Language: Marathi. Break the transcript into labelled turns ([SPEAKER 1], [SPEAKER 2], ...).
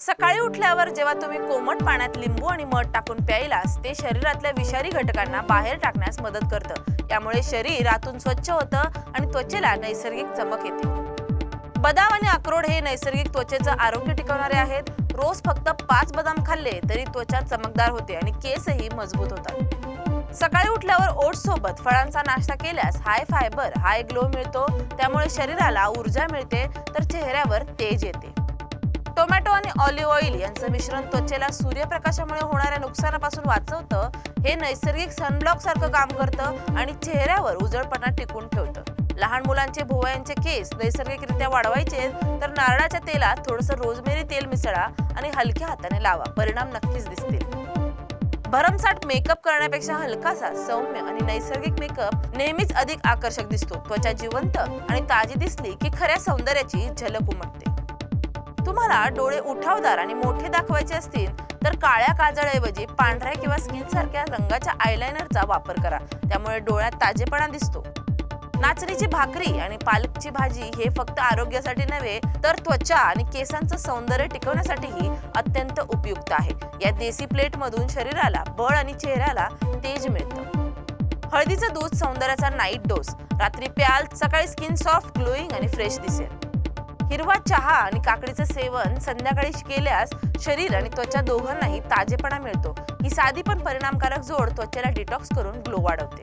[SPEAKER 1] सकाळी उठल्यावर जेव्हा तुम्ही कोमट पाण्यात लिंबू आणि मध टाकून प्यायलास ते शरीरातल्या विषारी घटकांना बाहेर टाकण्यास मदत करतं। यामुळे शरीर आतून स्वच्छ होतं आणि त्वचेला नैसर्गिक चमक येते। बदाम आणि अक्रोड हे नैसर्गिक त्वचेचं आरोग्य टिकवणारे आहेत। रोज फक्त 5 बदाम खाल्ले तरी त्वचा चमकदार होते आणि केसही मजबूत होतात। सकाळी उठल्यावर ओट्स सोबत फळांचा नाश्ता केल्यास हाय फायबर हाय ग्लो मिळतो, त्यामुळे शरीराला ऊर्जा मिळते तर चेहऱ्यावर तेज येते। टोमॅटो आणि ऑलिव्ह ऑइल यांचं मिश्रण त्वचेला सूर्यप्रकाशामुळे होणाऱ्या नुकसानापासून वाचवतं। हे नैसर्गिक सनब्लॉक सारखं काम करतं आणि चेहऱ्यावर उजळपणा टिकून ठेवतं। लहान मुलांचे भुवयांचे केस नैसर्गिकरित्या वाढवायचे तर नारळाच्या तेलात थोडंसं रोजमेरी तेल मिसळा आणि हलक्या हाताने लावा, परिणाम नक्कीच दिसतील। भरमसाठ मेकअप करण्यापेक्षा हलकासा सौम्य आणि नैसर्गिक मेकअप नेहमीच अधिक आकर्षक दिसतो। त्वचा जिवंत आणि ताजी दिसली की खऱ्या सौंदर्याची झलक उमटते। तुम्हाला डोळे उठावदार आणि मोठे दाखवायचे असतील तर काळ्या काजळऐवजी पांढऱ्या किंवा स्किन सारख्या रंगाच्या आयलाइनरचा वापर करा, त्यामुळे डोळ्यात ताजेपणा दिसतो। नाचणीची भाकरी आणि पालकची भाजी हे फक्त आरोग्यासाठी नव्हे तर त्वचा आणि केसांचं सौंदर्य टिकवण्यासाठीही अत्यंत उपयुक्त आहे। या देसी प्लेट मधून शरीराला बळ आणि चेहऱ्याला तेज मिळतं। हळदीचं दूध सौंदर्याचा नाईट डोस, रात्री प्याल सकाळी स्किन सॉफ्ट ग्लोईंग आणि फ्रेश दिसेल। हिरवा चहा आणि काकडीचं सेवन संध्याकाळी केल्यास शरीर आणि त्वचा दोघांनाही ताजेपणा मिळतो। ही साधी पण परिणामकारक जोड त्वचेला डिटॉक्स करून ग्लो वाढवते।